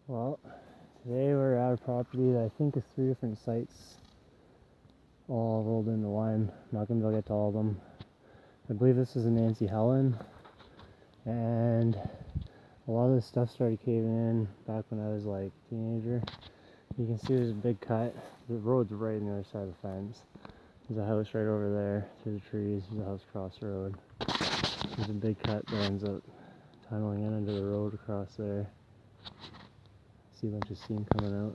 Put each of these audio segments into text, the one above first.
Well, today we're at a property that I think is 3 different sites all rolled into one. I'm not going to be able to get to all of them. I believe this is a Nancy Helen, and a lot of this stuff started caving in back when I was like a teenager. You can see there's a big cut. The road's right on the other side of the fence. There's a house right over there through the trees. There's a house across the road. There's a big cut that ends up tunneling in under the road across there. See a bunch of steam coming out.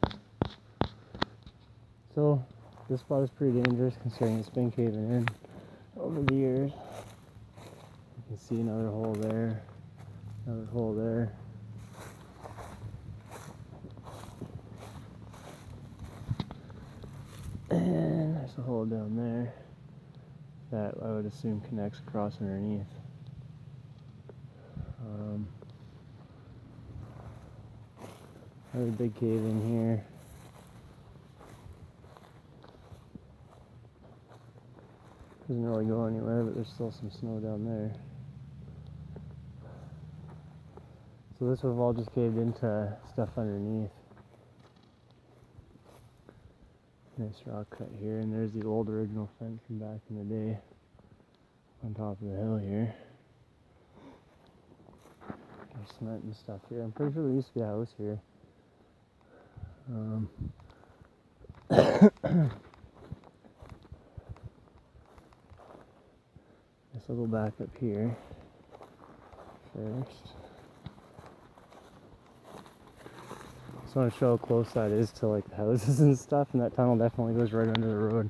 So this spot is pretty dangerous considering it's been caving in over the years. You can see another hole there, another hole there. And there's a hole down there that I would assume connects across underneath. Another big cave in here. Doesn't really go anywhere, but there's still some snow down there. So this would have all just caved into stuff underneath. Nice rock cut here, and there's the old original fence from back in the day on top of the hill here. There's cement and stuff here. I'm pretty sure there used to be a house here. Guess I'll go back up here first. Just want to show how close that is to like the houses and stuff, and that tunnel definitely goes right under the road.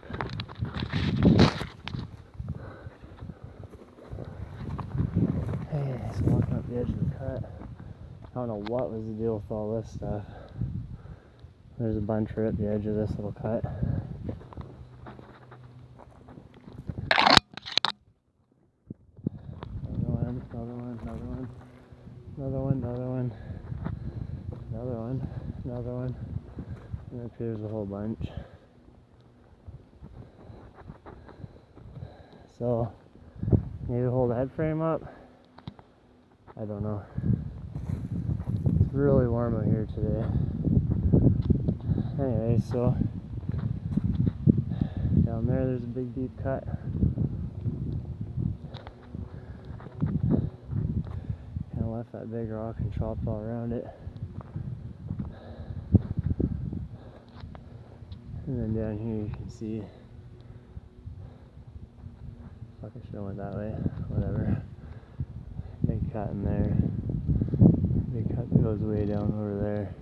Hey, so walking up the edge of the cut. I don't know what was the deal with all this stuff. There's a bunch right at the edge of this little cut. Another one, and up here's a whole bunch. So, need to hold the head frame up? I don't know. It's really warm out here today. Anyway, so down there's a big deep cut. Kind of left that big rock and chopped all around it. And then down here you can see, fuck, I should have went that way, whatever. Big cut in there, big cut that goes way down over there.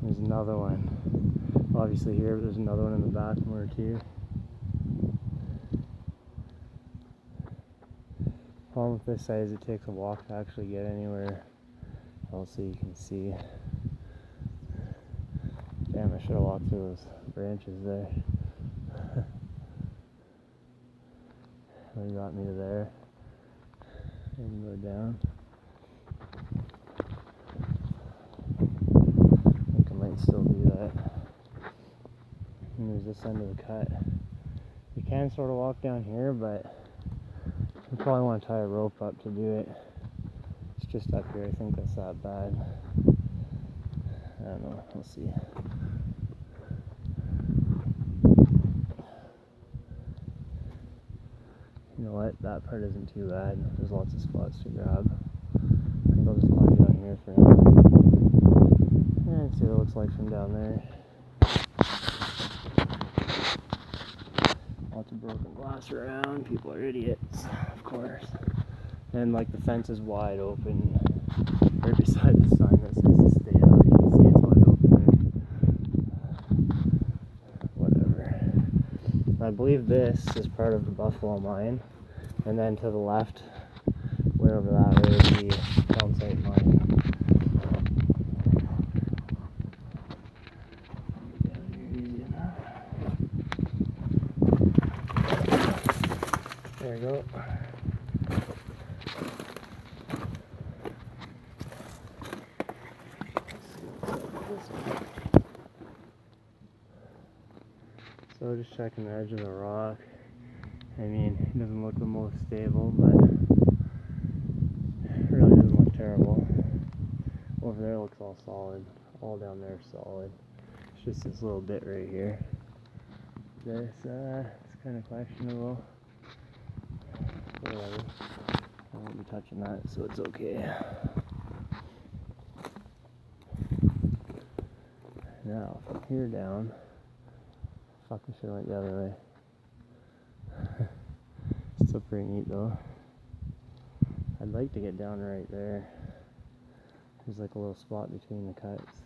There's another one, obviously here, but there's another one in the back more too. Problem with this side is it takes a walk to actually get anywhere else so you can see. Damn, I should have walked through those branches there. They got me to there. And go down. I think I might still do that. And there's this end of the cut. You can sort of walk down here, but you probably want to tie a rope up to do it. It's just up here, I think that's that bad. I don't know, we'll see. You know what, that part isn't too bad. There's lots of spots to grab. I think I'll just lie down here for now. And see what it looks like from down there. Lots of broken glass around. People are idiots, of course. And like the fence is wide open right beside the sign that says to stay out. You can see it's wide open there. Whatever. I believe this is part of the Buffalo mine, and then to the left, way over that way, is the Cobalt mine. There you go. So just checking the edge of the rock. I mean, it doesn't look the most stable, but it really doesn't look terrible. Over there looks all solid. All down there is solid. It's just this little bit right here. This it's kind of questionable. Whatever. I won't be touching that, so it's okay. Now, from here down, fucking should have went the other way. Still pretty neat though. I'd like to get down right there. There's like a little spot between the cuts.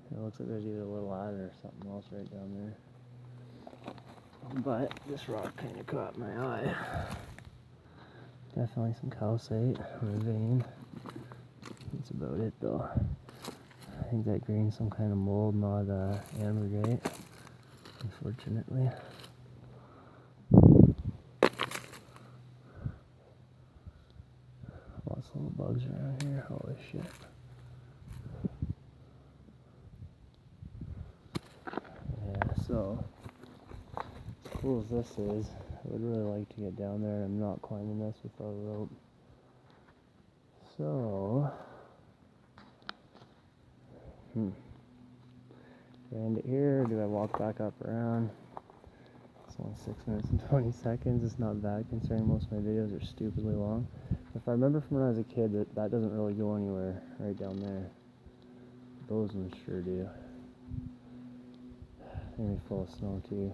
It looks like there's either a little ladder or something else right down there. But this rock kind of caught my eye. Definitely some calcite or a vein. That's about it though. I think that grain's some kind of mold, not ambergrit, unfortunately. Lots of little bugs around here. Holy shit. Yeah, so as cool as this is, I would really like to get down there, and I'm not climbing this without a rope. So do I end it here, or do I walk back up around? It's only 6 minutes and 20 seconds. It's not bad considering most of my videos are stupidly long. If I remember from when I was a kid, that doesn't really go anywhere right down there. Those ones sure do. They're gonna be full of snow too.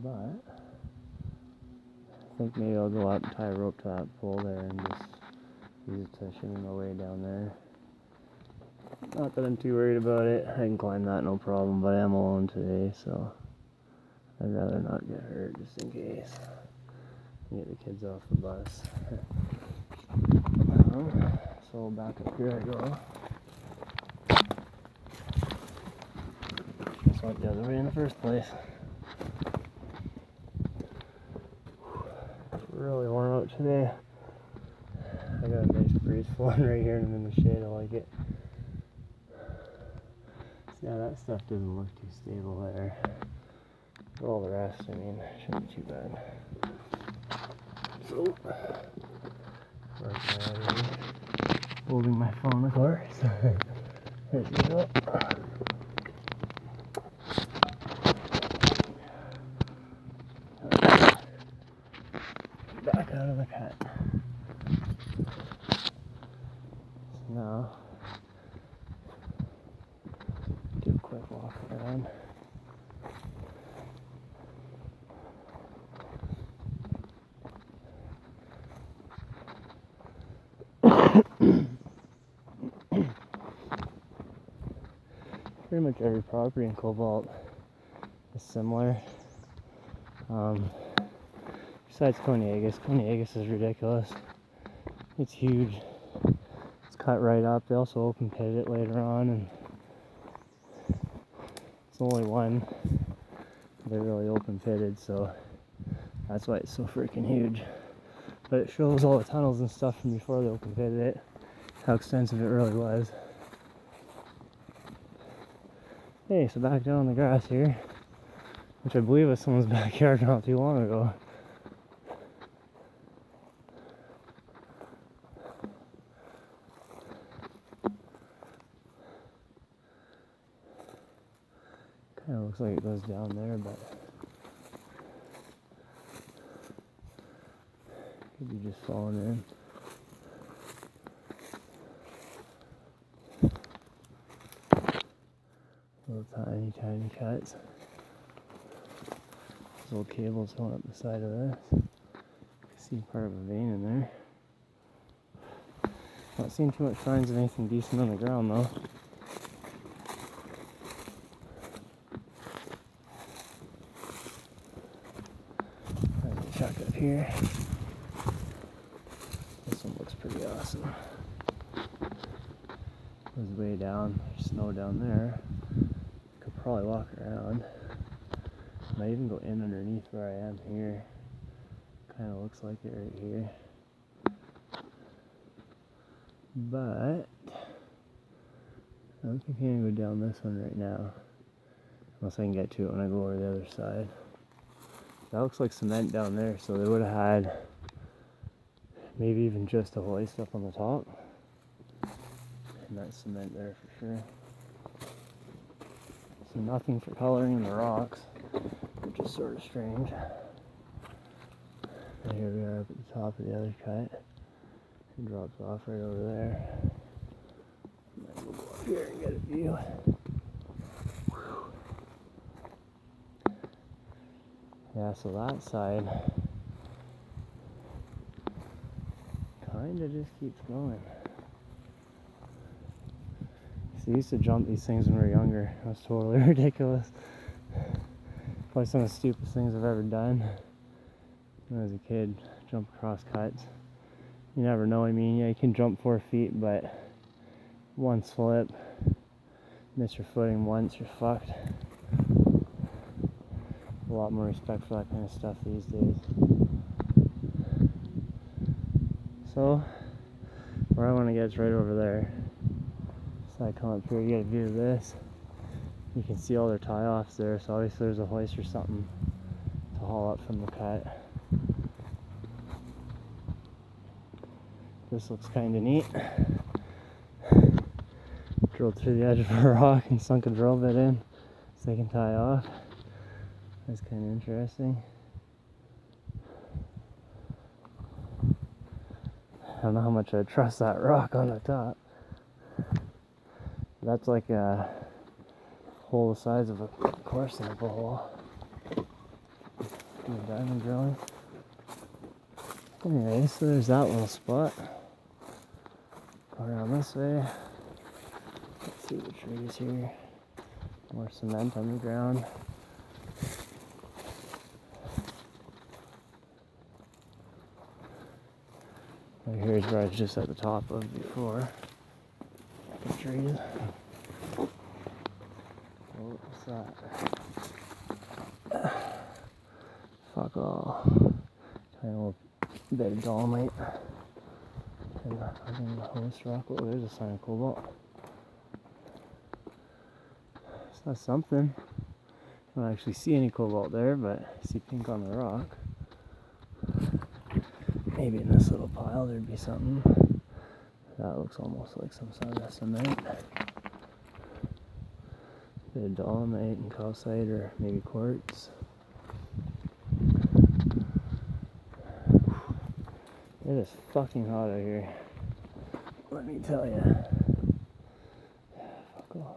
But I think maybe I'll go out and tie a rope to that pole there and just use it to shimmy my way down there. Not that I'm too worried about it. I can climb that no problem, but I am alone today, so I'd rather not get hurt just in case. Get the kids off the bus. So back up here I go. Just went the other way in the first place. It's really warm out today. I got a nice breeze flowing right here and I'm in the shade. I like it. Yeah, that stuff doesn't look too stable there. But all the rest, I mean, shouldn't be too bad. So, working out here. Holding my phone, of course. There we go. Back out of the cut. So now, do a quick walk around. Pretty much every property in Cobalt is similar. Besides Coney Agus is ridiculous. It's huge. It's cut right up. They also open pit it later on, and it's only one. They're really open pitted, so that's why it's so freaking huge. But it shows all the tunnels and stuff from before they open pitted it, how extensive it really was. Hey, so back down on the grass here, which I believe was someone's backyard not too long ago. Kind of looks like it goes down there, but could be just falling in. Little tiny cuts. There's little cables going up the side of this. You can see part of a vein in there. Not seeing too much signs of anything decent on the ground though. Check up here. This one looks pretty awesome. Goes way down. There's snow down there. Could probably walk around. Might even go in underneath where I am here. Kind of looks like it right here. But I don't think I'm gonna go down this one right now. Unless I can get to it when I go over the other side. That looks like cement down there, so they would have had Maybe even just a hoist up on the top. And that cement there for sure. So nothing for coloring in the rocks, which is sort of strange. And here we are up at the top of the other cut. It drops off right over there. Might as well go up here and get a view. Yeah, so that side kind of just keeps going. So I used to jump these things when we were younger. It was totally ridiculous. Probably some of the stupidest things I've ever done. When I was a kid, jump across cuts. You never know, I mean, yeah, you can jump 4 feet, but one slip, miss your footing once, you're fucked. A lot more respect for that kind of stuff these days. So, where I want to get is right over there. So I come up here, you get a view of this. You can see all their tie-offs there, so obviously there's a hoist or something to haul up from the cut. This looks kind of neat. Drilled through the edge of a rock and sunk a drill bit in so they can tie off. That's kind of interesting. I don't know how much I trust that rock on the top. That's like a hole the size of a core sample hole. Diamond drilling. Anyway, so there's that little spot. Go around this way. Let's see the trees here. More cement on the ground. Right here's where I was just at the top of before. The trees. Oh, what's that? Fuck all. Tiny little bit of dolomite. And fucking host rock. Oh, there's a sign of cobalt. So that's something. I don't actually see any cobalt there, but I see pink on the rock. Maybe in this little pile there'd be something. That looks almost like some sort of cement. Bit of dolomite and calcite, or maybe quartz. It is fucking hot out here. Let me tell you. Fuck off.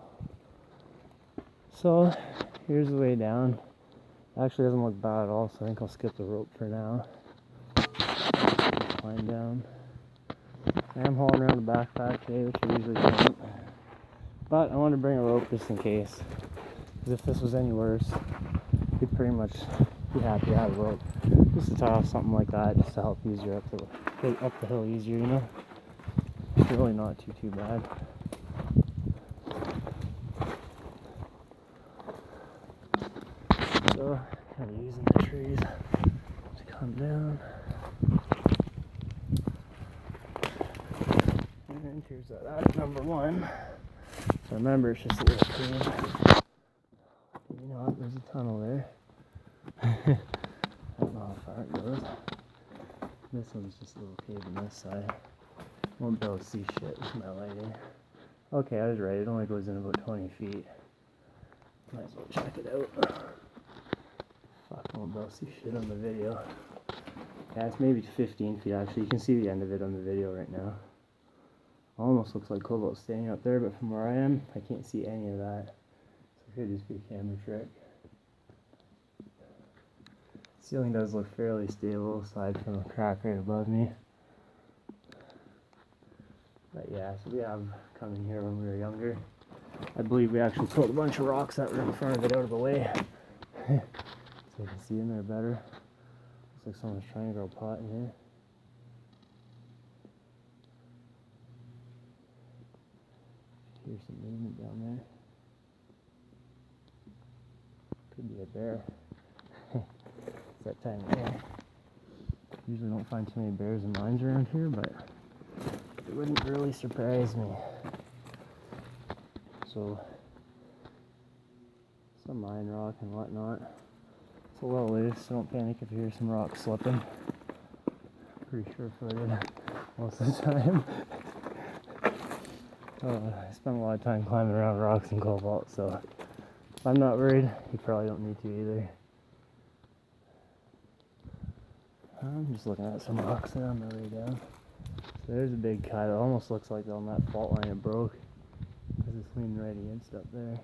So, here's the way down. Actually doesn't look bad at all, so I think I'll skip the rope for now. Climb down. I am hauling around the backpack today, which I usually don't. But I wanted to bring a rope just in case. Because if this was any worse, you'd pretty much be happy to have a rope. Just to tie off something like that, just to help easier up the hill easier, you know? It's really not too bad. So, kind of using the trees to come down. And here's that adit number 1. So remember, it's just a little cave. You know what, there's a tunnel there. I don't know how far it goes. This one's just a little cave on this side. Won't be able to see shit with my lighting. Okay, I was right, it only goes in about 20 feet. Might as well check it out. Fuck, I won't be able to see shit on the video. Yeah, it's maybe 15 feet actually. You can see the end of it on the video right now. Almost looks like Cobalt standing up there, but from where I am, I can't see any of that. So it could just be a camera trick. Ceiling does look fairly stable aside from a crack right above me. But yeah, so we have come in here when we were younger. I believe we actually pulled a bunch of rocks that were in front of it out of the way. So you can see in there better. Looks like someone's trying to grow a pot in here. Here's some movement down there. Could be a bear. It's that time of day. Usually don't find too many bears and lions around here, but it wouldn't really surprise me. So, some mine rock and whatnot. It's a little loose, so don't panic if you hear some rocks slipping. pretty sure-footed most of the time. I spend a lot of time climbing around rocks in Cobalt, so if I'm not worried, you probably don't need to either. I'm just looking at some rocks there on the way down. So there's a big cut. It almost looks like on that fault line it broke because it's leaning right against up there.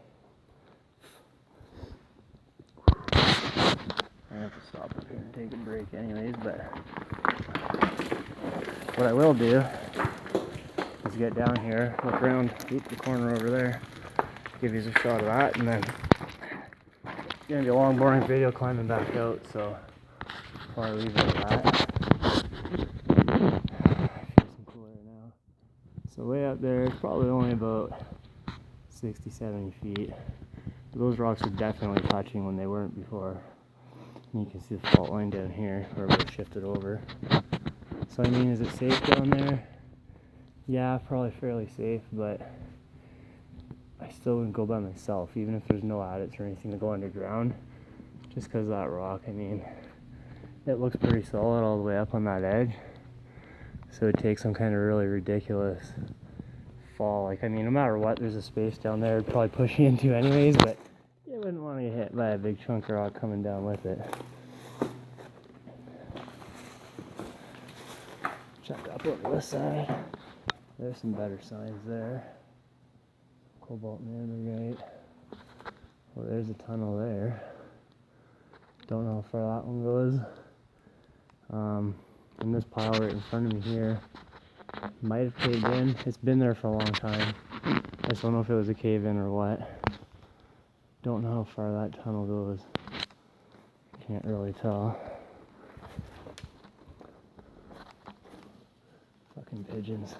I have to stop up here and take a break anyways, but what I will do is get down here, look around, the corner over there, give you a shot of that, and then it's going to be a long boring video climbing back out, so I'll probably leave it at that. I feel some cool air now. So way up there, it's probably only about 60-70 feet. Those rocks are definitely touching when they weren't before. And you can see the fault line down here where it shifted over. So I mean, is it safe down there? Yeah, probably fairly safe, but I still wouldn't go by myself, even if there's no adits or anything to go underground. Just because of that rock, I mean, it looks pretty solid all the way up on that edge. So it takes some kind of really ridiculous fall. Like, I mean, no matter what, there's a space down there it'd probably push you into anyways, but you wouldn't want to get hit by a big chunk of rock coming down with it. Check up over this side. There's some better signs there. Cobalt and Ambergite. Well, there's a tunnel there. Don't know how far that one goes. And this pile right in front of me here might have caved in. It's been there for a long time. I just don't know if it was a cave in or what. Don't know how far that tunnel goes. Can't really tell. Fucking pigeons.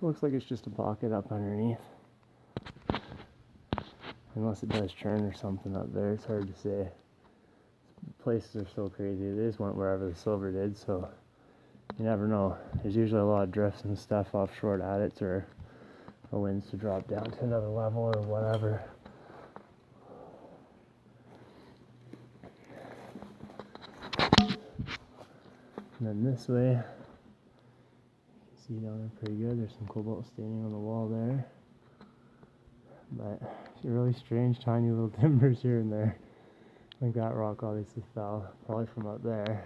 Looks like it's just a pocket up underneath. Unless it does churn or something up there, it's hard to say. Places are so crazy. They just went wherever the silver did, so you never know. There's usually a lot of drifts and stuff off short adits or winds to drop down to another level or whatever. And then this way, you can see down there pretty good. There's some cobalt staining on the wall there. But it's really strange, tiny little timbers here and there. I think that rock obviously fell, probably from up there.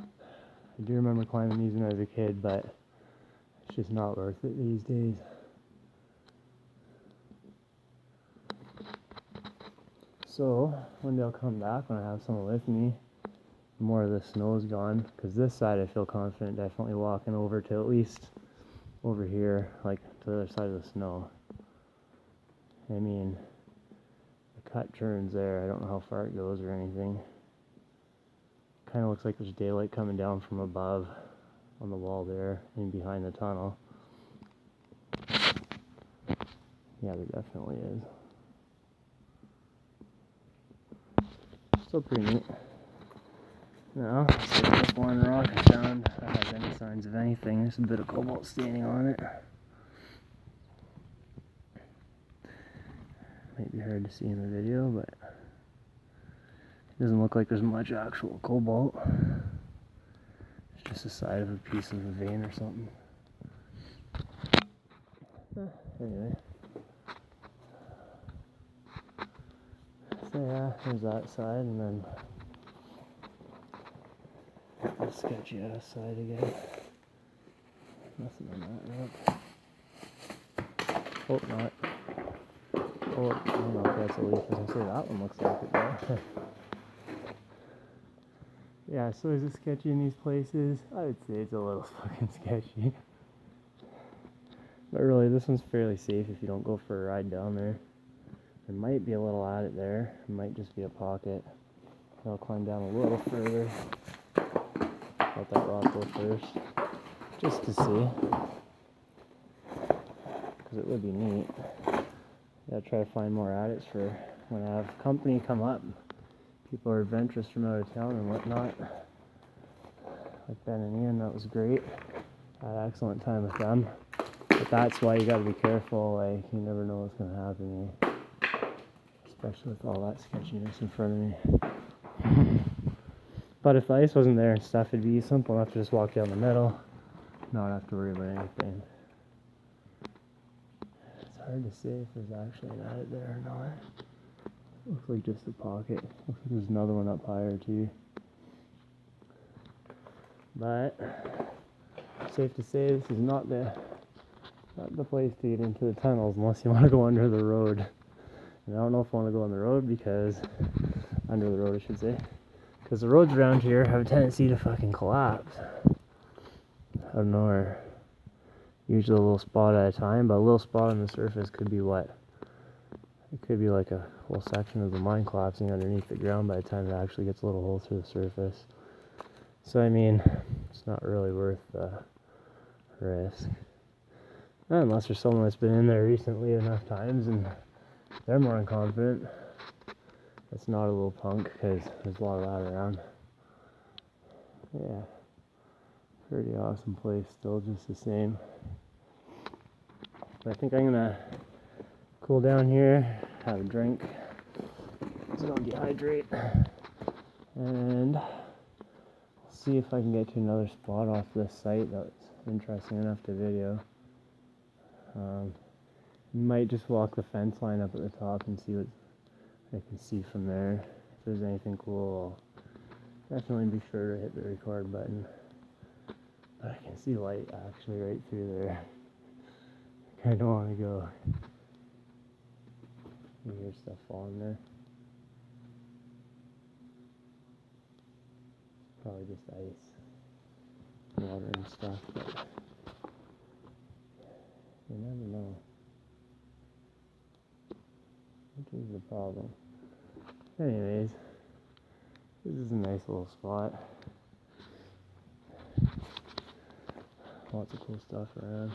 I do remember climbing these when I was a kid, but it's just not worth it these days. So, one day I'll come back when I have someone with me. More of the snow's gone, because this side I feel confident definitely walking over to at least over here, like to the other side of the snow. I mean, the cut turns there. I don't know how far it goes or anything. Kind of looks like there's daylight coming down from above on the wall there and behind the tunnel. Yeah, there definitely is. Still pretty neat. Now, let's see if this one rock I found has any signs of anything. There's a bit of cobalt staining on it. Might be hard to see in the video, but it doesn't look like there's much actual cobalt. It's just the side of a piece of a vein or something. Anyway. So yeah, there's that side, and then I'll sketch you out side again. Nothing on that rock. Oh, not. Oh, I don't know if that's a leaf. I was going to say that one looks like it though. Yeah, so is it sketchy in these places? I would say it's a little fucking sketchy. But really, this one's fairly safe if you don't go for a ride down there. There might be a little adit there. It might just be a pocket. I'll climb down a little further. Let that rock go first. Just to see. Because it would be neat. Gotta try to find more adits for when I have company come up. People are adventurous from out of town and whatnot. Like Ben and Ian, that was great. I had an excellent time with them. But that's why you gotta be careful, like, you never know what's gonna happen here. Especially with all that sketchiness in front of me. But if the ice wasn't there and stuff, it'd be simple enough to just walk down the middle, not have to worry about anything. It's hard to say if there's actually an adit there or not. Looks like just a pocket. Looks like there's another one up higher too. But safe to say this is not the place to get into the tunnels unless you want to go under the road. And I don't know if I want to go on the road because under the road I should say. Because the roads around here have a tendency to fucking collapse. I don't know, or usually a little spot at a time, but a little spot on the surface could be what? It could be like a whole section of the mine collapsing underneath the ground by the time it actually gets a little hole through the surface. So I mean, it's not really worth the risk. Unless there's someone that's been in there recently enough times and they're more unconfident. It's not a little punk because there's a lot of that around. Yeah, pretty awesome place still, just the same. But I think I'm gonna cool down here, have a drink so I don't dehydrate, and see if I can get to another spot off this site that's interesting enough to video. Might just walk the fence line up at the top and see what I can see from there. If there's anything cool, I'll definitely be sure to hit the record button. But I can see light actually right through there. I kinda want to go. You hear stuff falling there. Probably just ice, water and stuff, but you never know. Which is the problem. Anyways, this is a nice little spot. Lots of cool stuff around.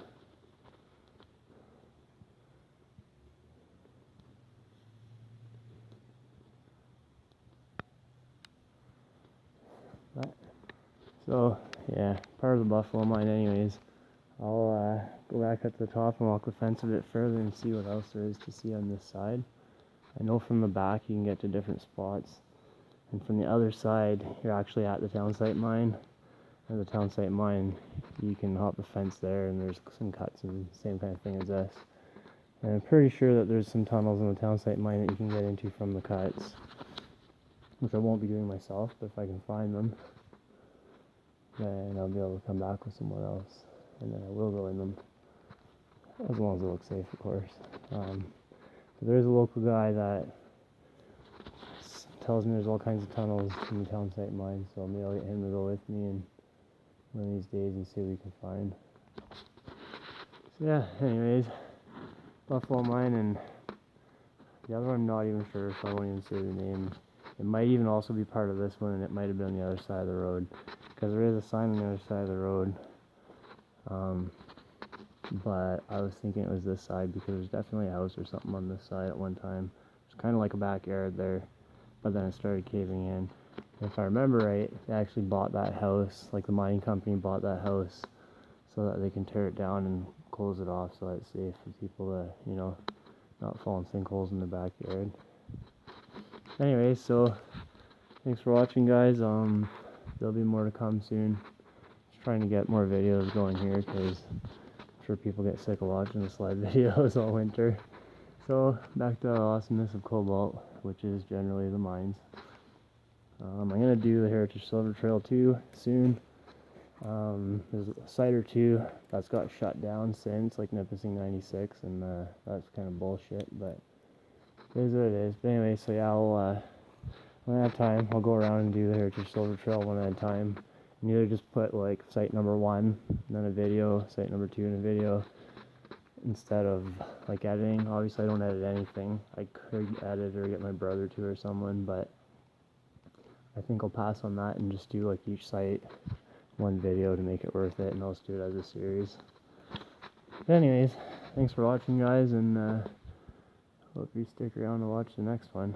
So, yeah, part of the buffalo mine anyways. I'll go back up to the top and walk the fence a bit further and see what else there is to see on this side. I know from the back you can get to different spots. And from the other side, you're actually at the town site mine. At the town site mine, you can hop the fence there and there's some cuts and same kind of thing as this. And I'm pretty sure that there's some tunnels in the town site mine that you can get into from the cuts. Which I won't be doing myself, but if I can find them, then I'll be able to come back with someone else, and then I will go in them, as long as it looks safe, of course. But there is a local guy that tells me there's all kinds of tunnels in the town site mine, so maybe I'll get him to go with me and one of these days and see what we can find. So yeah, anyways, Buffalo Mine, and the other one I'm not even sure, so I won't even say the name. It might even also be part of this one, and it might have been on the other side of the road. Because there is a sign on the other side of the road, but I was thinking it was this side because there's definitely a house or something on this side at one time. It's kind of like a backyard there, but then it started caving in. And if I remember right, they actually bought that house, like the mining company bought that house so that they can tear it down and close it off so that it's safe for people to, you know, not fall in sinkholes in the backyard. Anyway, so thanks for watching, guys. There'll be more to come soon. Just trying to get more videos going here because I'm sure people get sick of watching the slide videos all winter. So back to the awesomeness of Cobalt, which is generally the mines. I'm going to do the Heritage Silver Trail 2 soon. There's a site or two that's got shut down since, like Nipissing 96, and that's kind of bullshit, but it is what it is. But anyway, so yeah, when I have time, I'll go around and do the Heritage Silver Trail one at a time. And either just put like site number 1, and then a video, site number 2 and a video, instead of like editing. Obviously I don't edit anything. I could edit or get my brother to or someone, but I think I'll pass on that and just do like each site one video to make it worth it, and I'll just do it as a series. But anyways, thanks for watching, guys, and hope you stick around to watch the next one.